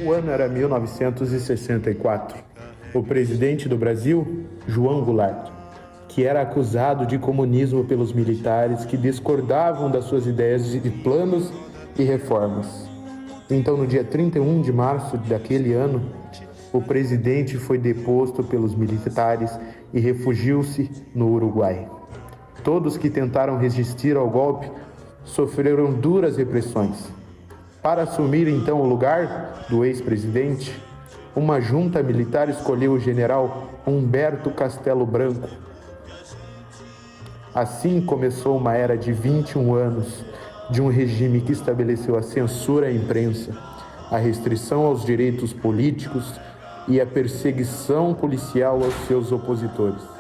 O ano era 1964. O presidente do Brasil, João Goulart, que era acusado de comunismo pelos militares que discordavam das suas ideias de planos e reformas. Então, no dia 31 de março daquele ano, o presidente foi deposto pelos militares e refugiou-se no Uruguai. Todos que tentaram resistir ao golpe sofreram duras repressões. Para assumir então o lugar do ex-presidente, uma junta militar escolheu o general Humberto Castelo Branco. Assim começou uma era de 21 anos de um regime que estabeleceu a censura à imprensa, a restrição aos direitos políticos e a perseguição policial aos seus opositores.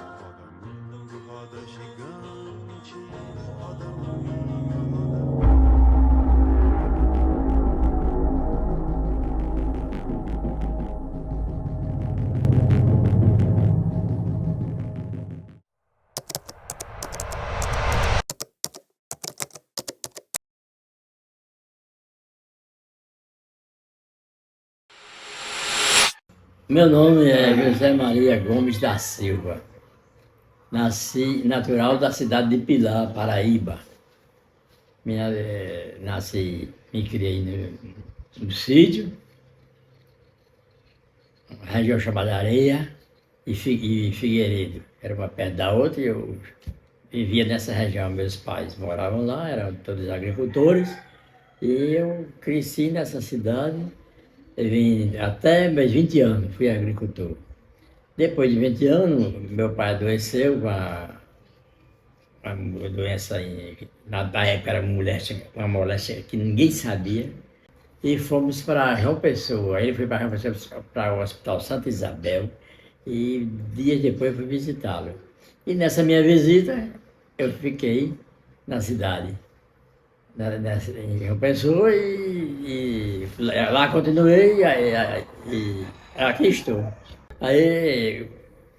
Meu nome é José Maria Gomes da Silva. Nasci natural da cidade de Pilar, Paraíba. Me criei no sítio, região chamada Areia e Figueiredo. Era uma perto da outra e eu vivia nessa região. Meus pais moravam lá, eram todos agricultores e eu cresci nessa cidade. Eu vim até meus 20 anos, fui agricultor. Depois de 20 anos, meu pai adoeceu com uma doença, na época era uma moléstia que ninguém sabia, e fomos para João Pessoa. Ele foi para João Pessoa, para o Hospital Santa Isabel, e dias depois fui visitá-lo. E nessa minha visita, eu fiquei na cidade. Em João Pessoa e lá continuei e aqui estou. Aí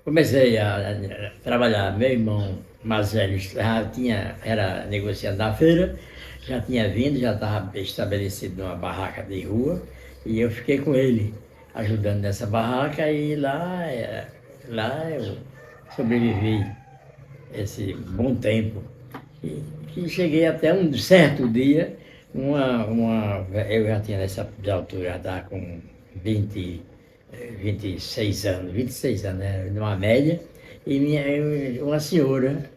comecei a trabalhar. Meu irmão mais velho era negociante da feira, já tinha vindo, já estava estabelecido numa barraca de rua e eu fiquei com ele, ajudando nessa barraca e lá eu sobrevivi esse bom tempo. E cheguei até um certo dia, eu já tinha nessa altura, já estava com 26 anos, né, numa média, e uma senhora,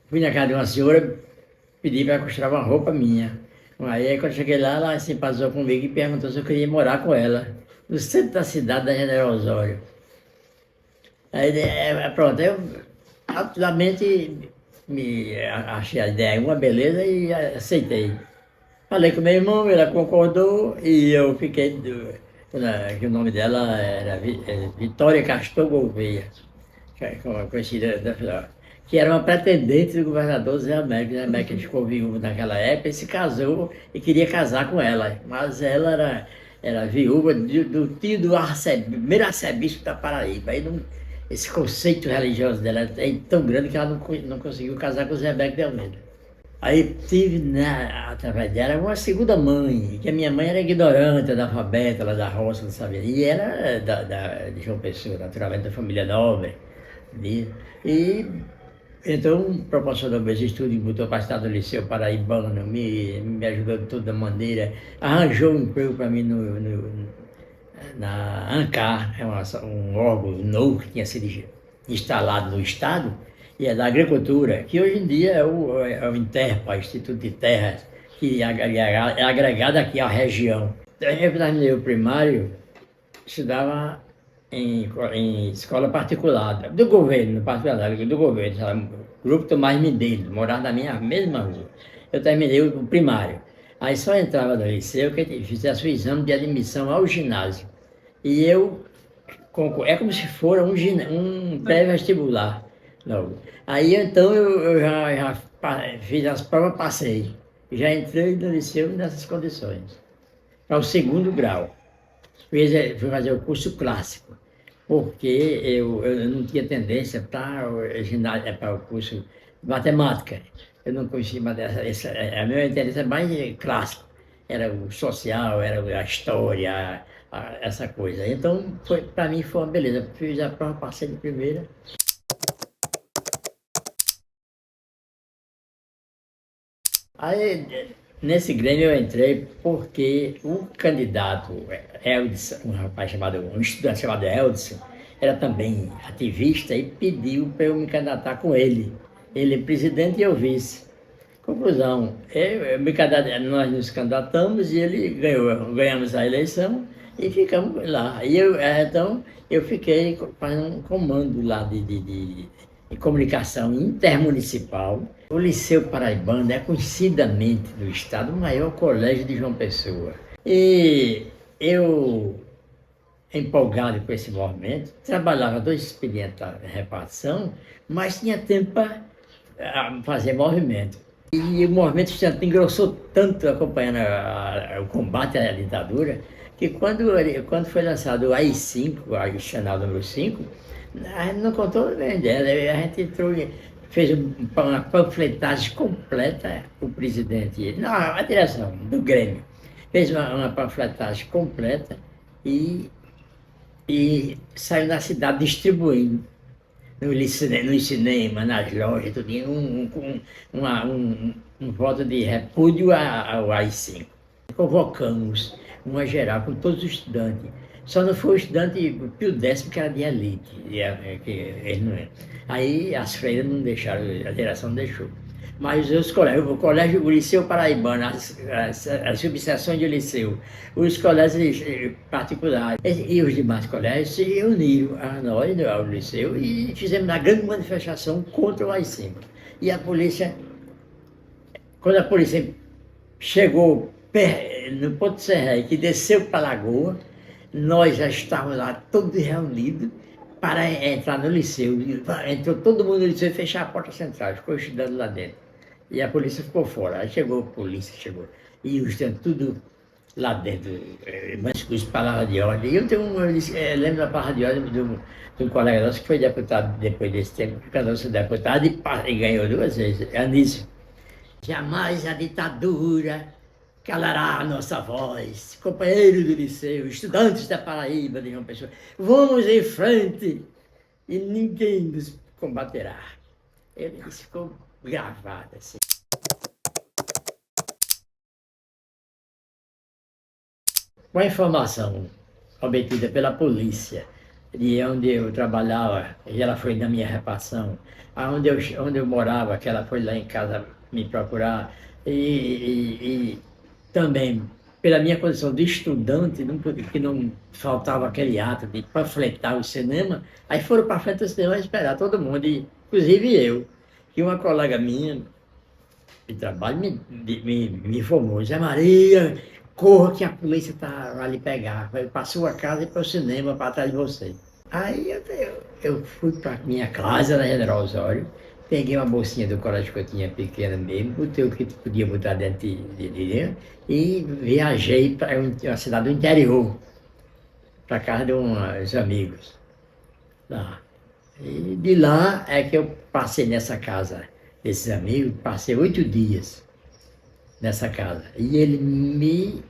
fui na casa de uma senhora, pedi para costurar uma roupa minha. Aí quando cheguei lá, ela se passou comigo e perguntou se eu queria morar com ela, no centro da cidade da General Osório. Aí pronto, eu rapidamente achei a ideia uma beleza e aceitei. Falei com meu irmão, ela concordou e eu fiquei, que o nome dela era Vitória Castor Gouveia, conhecida que era uma pretendente do governador Zé Américo. Zé Américo ficou viúvo naquela época e se casou e queria casar com ela, mas ela era viúva do tio do primeiro arcebispo da Paraíba. Aí esse conceito religioso dela é tão grande que ela não conseguiu casar com o Zé Américo de Almeida. Aí tive, através dela, uma segunda mãe, que a minha mãe era ignorante, analfabeta, lá da roça, não sabia. E era de João Pessoa, naturalmente, da família nobre. E então proporcionou meus estudos, botou para estar no Liceu Paraibano, me ajudou de toda maneira, arranjou um emprego para mim na ANCAR, um órgão novo que tinha sido instalado no Estado, e é da agricultura, que hoje em dia é o INTERPA, Instituto de Terras, que é agregado aqui à região. Eu terminei o primário, estudava em escola particular, do governo, do governo, sabe? Grupo Tomás Medeiros, morava na minha mesma rua. Eu terminei o primário. Aí só entrava no liceu que fizesse o exame de admissão ao ginásio. E é como se fosse um pré-vestibular. Aí então eu já fiz as provas, passei. Já entrei no liceu nessas condições. Para o segundo grau. Fui fazer o curso clássico, porque eu não tinha tendência para o curso de matemática. Eu não conhecia matemática, a minha interesse é mais clássico. Era o social, era a história, essa coisa. Então, para mim foi uma beleza. Fiz a prova, passei de primeira. Aí, nesse Grêmio eu entrei porque o candidato Eldson, um estudante chamado Eldson, era também ativista e pediu para eu me candidatar com ele. Ele presidente e eu vice. Conclusão, nós nos candidatamos e ele ganhamos a eleição e ficamos lá. Então eu fiquei fazendo um comando lá de comunicação intermunicipal. O Liceu Paraibano é conhecidamente no estado o maior colégio de João Pessoa. E eu, empolgado com esse movimento, trabalhava 2 expedientes de repartição, mas tinha tempo para fazer movimento. E o movimento estudantil engrossou tanto acompanhando o combate à ditadura, que quando foi lançado o AI-5, o Chanel número 5, a gente não contou bem dela. A gente entrou, fez uma panfletagem completa, o presidente, não, a direção do Grêmio, fez uma panfletagem completa e saiu na cidade distribuindo. No cinema, nas lojas, tudo, um voto de repúdio ao AI-5. Convocamos uma geral com todos os estudantes. Só não foi o estudante Pio X, que era de elite. Aí as freiras não deixaram, a direção não deixou. Mas os colégios, o Liceu Paraibano, as subseções de liceu, os colégios particulares e os demais colégios se uniram a nós, ao liceu, e fizemos uma grande manifestação contra o AI-5. E a polícia, quando a polícia chegou no Ponto Serré, que desceu para a Lagoa, nós já estávamos lá todos reunidos para entrar no liceu. Entrou todo mundo no liceu e fechar a porta central, ficou estudando lá dentro. E a polícia ficou fora. Aí chegou a polícia, e os estudantes tudo lá dentro, mas com as palavras de ordem. E eu lembro da palavra de ordem de um colega nosso que foi deputado depois desse tempo, casou-se deputado e ganhou 2 vezes, Anísio. Jamais a ditadura calará a nossa voz, companheiros do liceu, estudantes da Paraíba, de João Pessoa, vamos em frente e ninguém nos combaterá. Isso ficou gravado assim. Com a informação obtida pela polícia, de onde eu trabalhava, e ela foi na minha repartição, onde eu morava, que ela foi lá em casa me procurar, e também pela minha condição de estudante, que não faltava aquele ato de panfletar o cinema, aí foram para frente do cinema esperar todo mundo, inclusive eu, que uma colega minha de trabalho me informou, Zé Maria, corra que a polícia está ali pegar, vai para a sua casa e para o cinema, para trás de você. Aí eu fui para minha casa na General Osório, peguei uma bolsinha do colégio que eu tinha pequena mesmo, botei o que podia botar dentro de dentro e viajei para uma cidade do interior, para casa de uns amigos lá. E de lá é que eu passei nessa casa desses amigos, passei 8 dias nessa casa. E eles me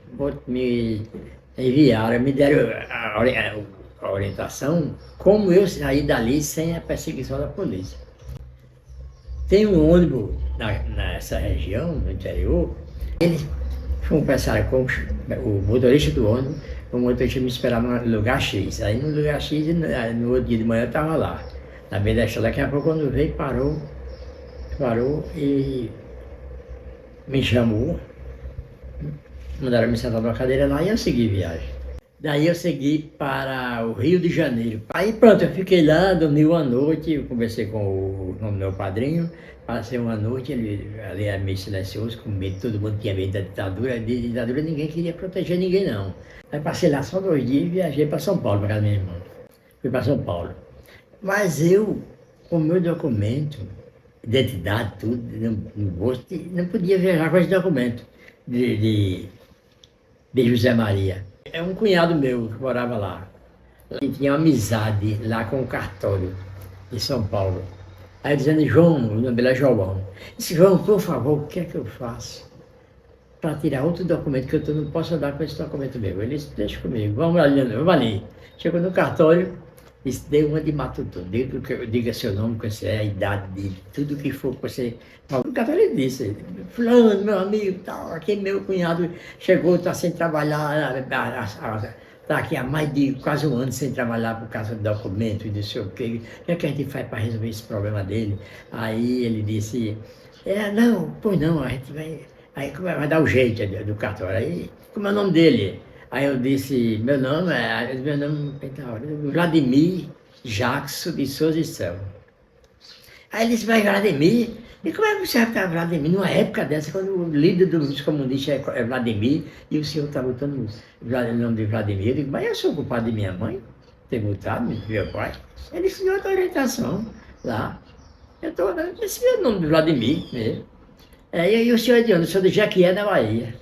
enviaram, me deram a orientação como eu saí dali sem a perseguição da polícia. Tem um ônibus nessa região, no interior, eles conversaram com o motorista do ônibus, o motorista me esperava no lugar X. Aí no lugar X, no outro dia de manhã eu estava lá, na beira da estrada. Daqui a pouco quando veio, parou e me chamou, mandaram me sentar numa cadeira lá e eu segui viagem. Daí eu segui para o Rio de Janeiro. Aí pronto, eu fiquei lá, dormi uma noite, eu conversei com o meu padrinho, passei uma noite, ele ali era meio silencioso, com medo, todo mundo tinha medo da ditadura. De ditadura ninguém queria proteger ninguém não. Aí passei lá só 2 dias e viajei para São Paulo, para casa da minha irmã. Fui para São Paulo. Mas eu, com o meu documento, identidade, tudo, no bolso, não podia viajar com esse documento de José Maria. É um cunhado meu que morava lá. E tinha uma amizade lá com o cartório de São Paulo. Aí dizendo, João, o nome dele é João. Disse, João, por favor, o que é que eu faço para tirar outro documento que eu não posso andar com esse documento meu. Ele disse, deixa comigo, vamos ali. Chegou no cartório, disse, dê uma de matuto, diga seu nome, qual é a idade dele, tudo que for que você... No cartório ele disse, fulano, meu amigo, tal, aqui meu cunhado chegou, está sem trabalhar, está aqui há mais de quase um ano sem trabalhar por causa do documento e não sei o quê. O que é que a gente faz para resolver esse problema dele? Aí ele disse, não, pois não, a gente vai dar o jeito do cartório. Aí, como é o nome dele? Aí eu disse, meu nome é Vladimir Jackson de Souza e Selva. Aí ele disse, vai Vladimir? E como é que você vai ficar Vladimir? Numa época dessa, quando o líder dos comunistas é Vladimir, e o senhor está botando o nome de Vladimir, eu digo, mas eu sou culpado de minha mãe ter botado, meu pai. Ele disse, outra orientação lá. Eu estou dando esse é o nome de Vladimir mesmo. E o senhor é de onde? O senhor de Jequié, da Bahia.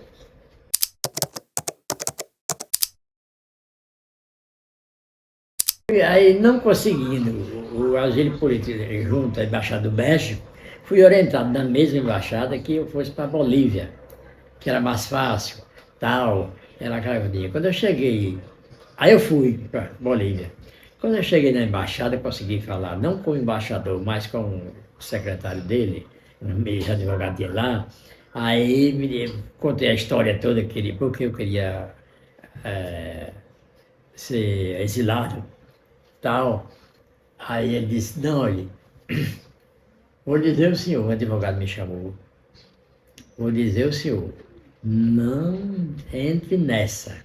Aí, não conseguindo o asilo político junto à Embaixada do México, fui orientado na mesma embaixada que eu fosse para a Bolívia, que era mais fácil, tal, era aquela dia. Quando eu cheguei, aí eu fui para Bolívia. Quando eu cheguei na embaixada, eu consegui falar, não com o embaixador, mas com o secretário dele, um ex-advogado de lá. Aí contei a história toda, porque eu queria ser exilado, tal. Aí ele disse, não, olha, vou dizer ao senhor, o advogado me chamou, vou dizer ao senhor, não entre nessa.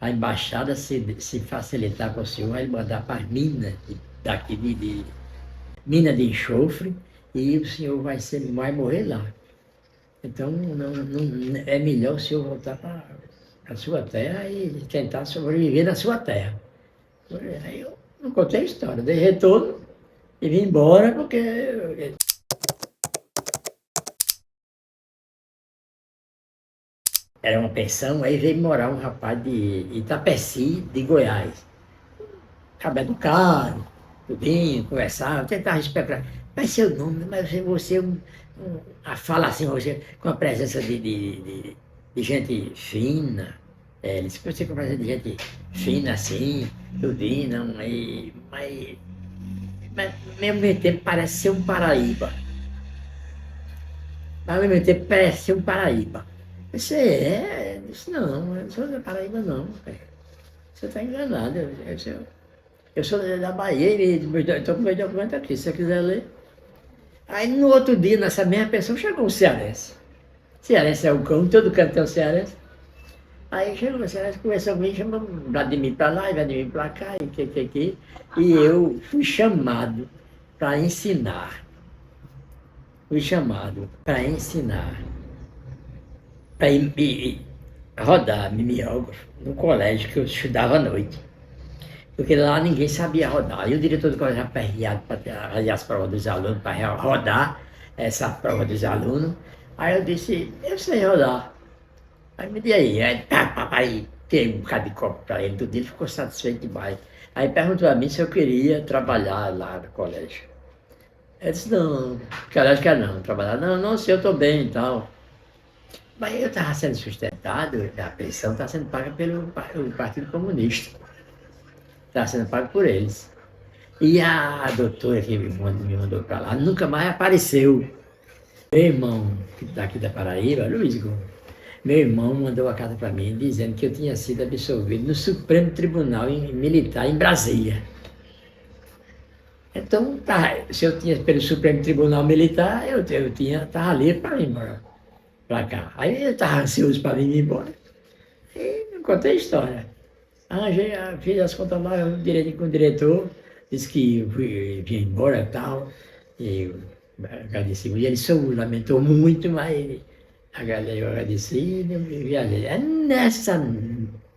A embaixada, se facilitar para o senhor, vai mandar para as minas daqui de mina de enxofre, e o senhor vai morrer lá. Então, é melhor o senhor voltar para a sua terra e tentar sobreviver na sua terra. Aí eu não contei a história, dei retorno e vim embora porque... Era uma pensão, aí veio morar um rapaz de Itapeci, de Goiás. Cabelo do carro, tudinho, conversava, tentava especular. Mas seu nome, mas você fala assim, você, com a presença de gente fina. Ele disse, você com a presença de gente fina assim, tudinho, não, mas ao mesmo tempo parece ser um Paraíba. Mas ao mesmo tempo parece ser um Paraíba. Você é? Eu disse, não, eu não sou da Paraíba não. Você está enganado. Eu sou da Bahia e estou com meu documento aqui, se você quiser ler. Aí no outro dia, nessa mesma pessoa, chegou um cearense. Cearense é o cão, todo canto tem um cearense. Aí chegou o cearense, conversou comigo, chamou Vladimir para lá e Vladimir para cá, e eu fui chamado para ensinar. Para rodar mimeógrafo no colégio que eu estudava à noite. Porque lá ninguém sabia rodar. E o diretor do colégio aperreado para fazer as provas dos alunos, para rodar essa prova dos alunos. Aí eu disse, eu sei rodar. Aí me dei aí tem um bocado de copo para ele, tudo, ele ficou satisfeito demais. Aí perguntou a mim se eu queria trabalhar lá no colégio. Eu disse, não, colégio quer não, trabalhar, não, se eu estou bem e tal. Mas eu estava sendo sustentado, a pensão está sendo paga pelo Partido Comunista. Está sendo pago por eles. E a doutora que me mandou para lá nunca mais apareceu. Meu irmão, daqui da Paraíba, Luiz Gomes, meu irmão mandou a carta para mim dizendo que eu tinha sido absolvido no Supremo Tribunal Militar em Brasília. Então, se eu tinha pelo Supremo Tribunal Militar, eu estava livre para ir embora para cá. Aí eu estava ansioso para vir embora. E não contei a história. Fiz as contas lá com o diretor, disse que vinha embora e tal, e agradeci. E ele lamentou muito, mas eu agradeci e viajei. Nessa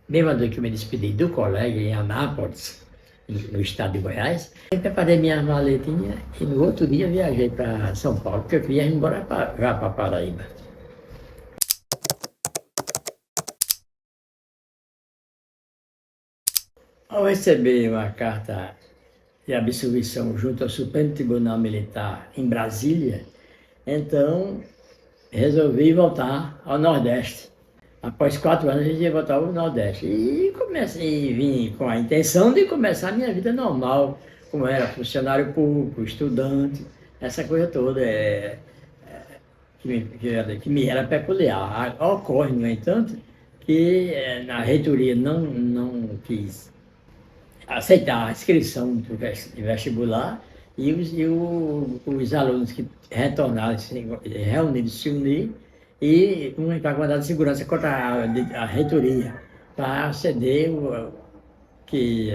mesma noite que eu me despedi do colega em Anápolis, no estado de Goiás, eu preparei minha maletinha e no outro dia viajei para São Paulo, porque eu queria ir embora já para Paraíba. Ao receber uma carta de absolvição junto ao Supremo Tribunal Militar em Brasília, então resolvi voltar ao Nordeste. Após 4 anos, a gente ia voltar ao Nordeste. E comecei, vim com a intenção de começar a minha vida normal, como era funcionário público, estudante, essa coisa toda que me era peculiar. Ocorre, no entanto, que a reitoria não quis aceitar a inscrição do vestibular e os alunos que retornaram, reunidos, se unir e entrar com mandado de segurança contra a reitoria para ceder que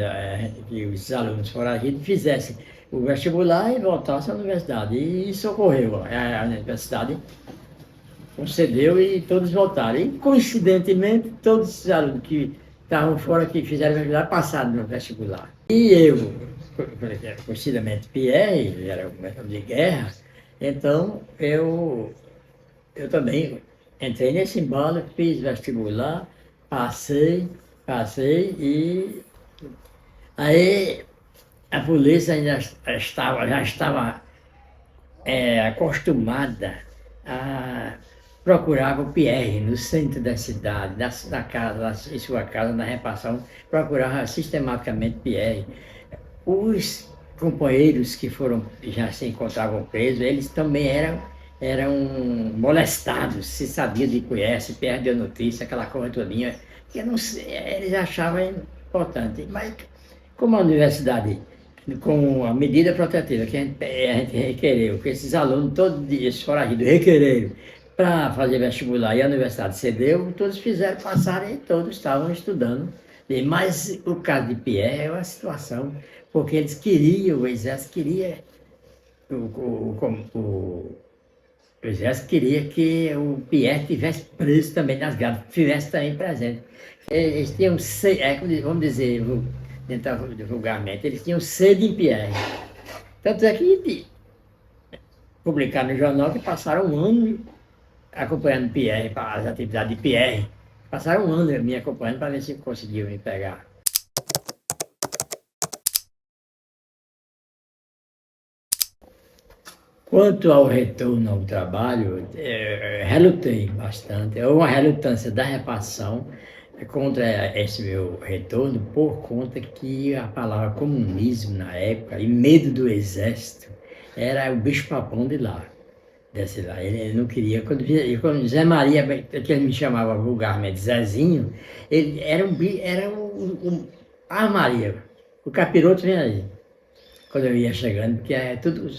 os alunos foragidos fizessem o vestibular e voltassem à universidade. E isso ocorreu. A universidade concedeu e todos voltaram. E, coincidentemente, todos os alunos que estavam fora, que fizeram o vestibular, passaram no vestibular. E eu, conhecidamente Pierre, era um método de guerra, então eu também entrei nesse embalo, fiz vestibular, passei e aí a polícia já estava acostumada a procurar o Pierre no centro da cidade, em sua casa, na repartição, procurava sistematicamente Pierre. Os companheiros que já se encontravam presos, eles também eram molestados, se sabia de conhece, perdeu notícia, aquela coisa todinha, que eu não sei, eles achavam importante. Mas como a universidade, com a medida protetiva que a gente requereu, que esses alunos, todos esses foragidos requereram para fazer vestibular e a universidade cedeu, todos fizeram passar e todos estavam estudando. Mas o caso de Pierre é uma situação, porque eles queriam, o exército queria, o exército queria que o Pierre tivesse preso também nas garras, tivesse também presente. Eles tinham sede, vamos dizer, dentro do vulgarmente, eles tinham sede em Pierre. Tanto é que publicaram no jornal que passaram um ano acompanhando Pierre, para as atividades de Pierre. Passaram um ano me acompanhando para ver se conseguiam me pegar. Quanto ao retorno ao trabalho, relutei bastante. Houve uma relutância da repartição contra esse meu retorno, por conta que a palavra comunismo na época e medo do exército era o bicho-papão de lá. Desse lá. Ele não queria. Quando Zé Maria, que ele me chamava vulgarmente Zezinho, ele era Maria, o capiroto vinha aí, quando eu ia chegando, porque é tudo.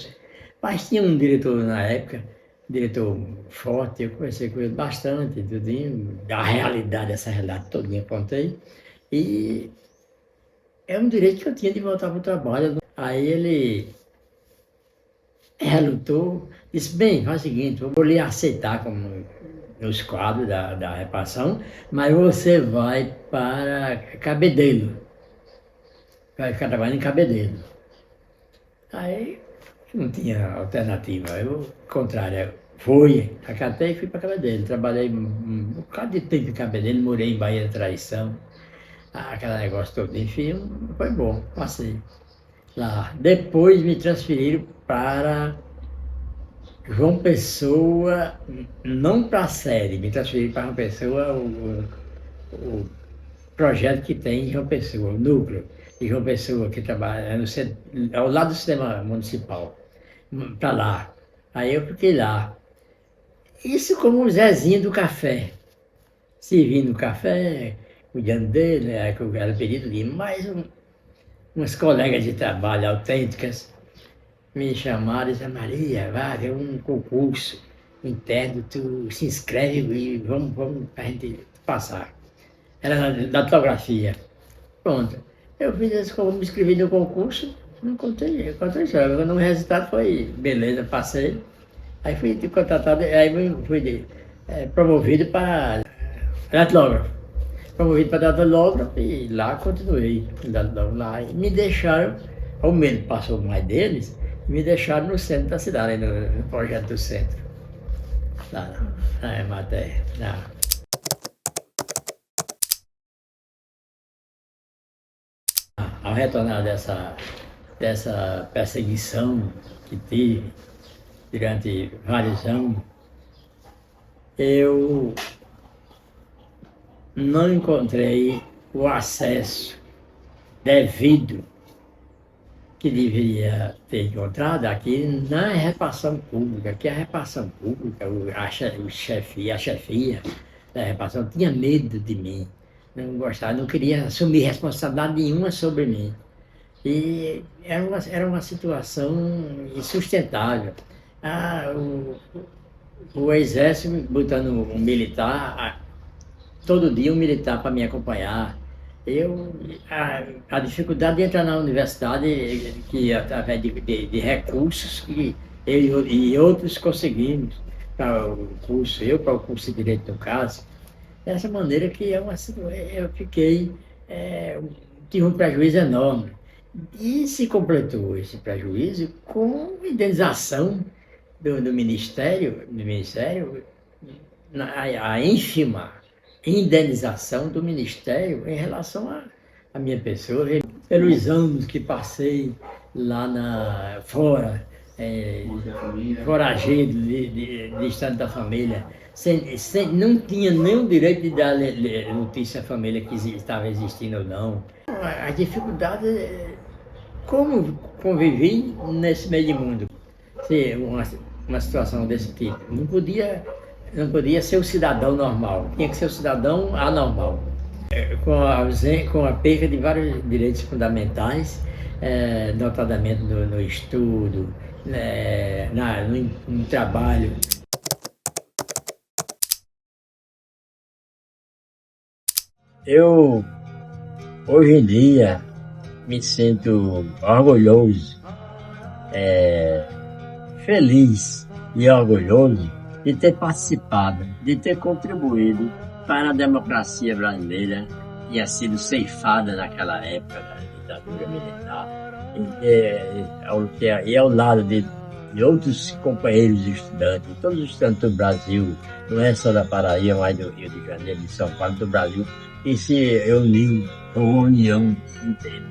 Mas tinha um diretor na época, um diretor forte, eu conversei com ele bastante, tudinho, da realidade, essa realidade todinha contei, e é um direito que eu tinha de voltar para o trabalho. Aí ele relutou, disse, bem, faz o seguinte, eu vou lhe aceitar como nos quadros da repartição, mas você vai para Cabedelo, vai ficar trabalhando em Cabedelo. Aí não tinha alternativa, eu, ao contrário, acatei e fui para Cabedelo, trabalhei um bocado de tempo em Cabedelo, morei em Bahia da Traição, aquele negócio todo, enfim, foi bom, passei lá. Depois me transferiram para João Pessoa, não para a sede, me transferiram para João Pessoa, o projeto que tem em João Pessoa, o núcleo de João Pessoa, que trabalha ao lado do sistema municipal, para lá. Aí eu fiquei lá. Isso como o Zezinho do café, servindo o café, cuidando dele, que eu era pedido de mais umas colegas de trabalho autênticas, me chamaram e disseram, Maria, vai haver um concurso interno, tu se inscreve e vamos para a gente passar. Era da datilografia. Pronto. Eu me inscrevi no concurso, não contei só. O resultado foi, beleza, passei. Aí fui contratado, aí fui promovido para datilógrafo. Promovido para datilógrafo e lá continuei. Lá, e me deixaram, o medo passou mais deles, me deixaram no centro da cidade, no projeto do centro. Lá na matéria. Ao retornar dessa perseguição que tive durante vários anos, eu não encontrei o acesso devido que deveria ter encontrado aqui na repartição pública, que a repartição pública, o chefe, a chefia da repartição tinha medo de mim, não gostava, não queria assumir responsabilidade nenhuma sobre mim. E era uma situação insustentável. Ah, o exército botando um militar, todo dia um militar para me acompanhar. A dificuldade de entrar na universidade, que através de recursos que eu e outros conseguimos, para o curso, eu para o curso de Direito no caso, dessa maneira que eu fiquei, tive um prejuízo enorme. E se completou esse prejuízo com indenização do Ministério, a ínfima indenização do Ministério em relação à minha pessoa, pelos anos que passei lá fora, foragido, distante da família, não tinha nem o direito de dar notícia à família que estava existindo ou não. A dificuldade, como convivi nesse meio de mundo, se uma situação desse tipo, não podia ser o cidadão normal, tinha que ser o cidadão anormal, com a perda de vários direitos fundamentais, notadamente no estudo, no trabalho. Eu, hoje em dia, me sinto orgulhoso, feliz e orgulhoso de ter participado, de ter contribuído para a democracia brasileira, que tinha sido ceifada naquela época da ditadura militar, e ao lado de outros companheiros estudantes, todos os estudantes do Brasil, não é só da Paraíba, mas do Rio de Janeiro, de São Paulo, do Brasil, e se uniu com uma união,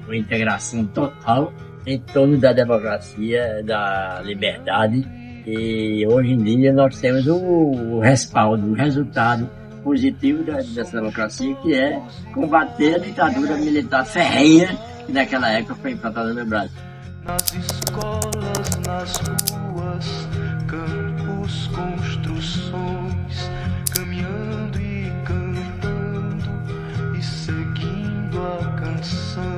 uma integração total em torno da democracia, da liberdade. E hoje em dia nós temos o respaldo, o resultado positivo dessa democracia, que é combater a ditadura militar ferrenha que naquela época foi implantada no Brasil. Nas escolas, nas ruas, campos, construções, caminhando e cantando e seguindo a canção.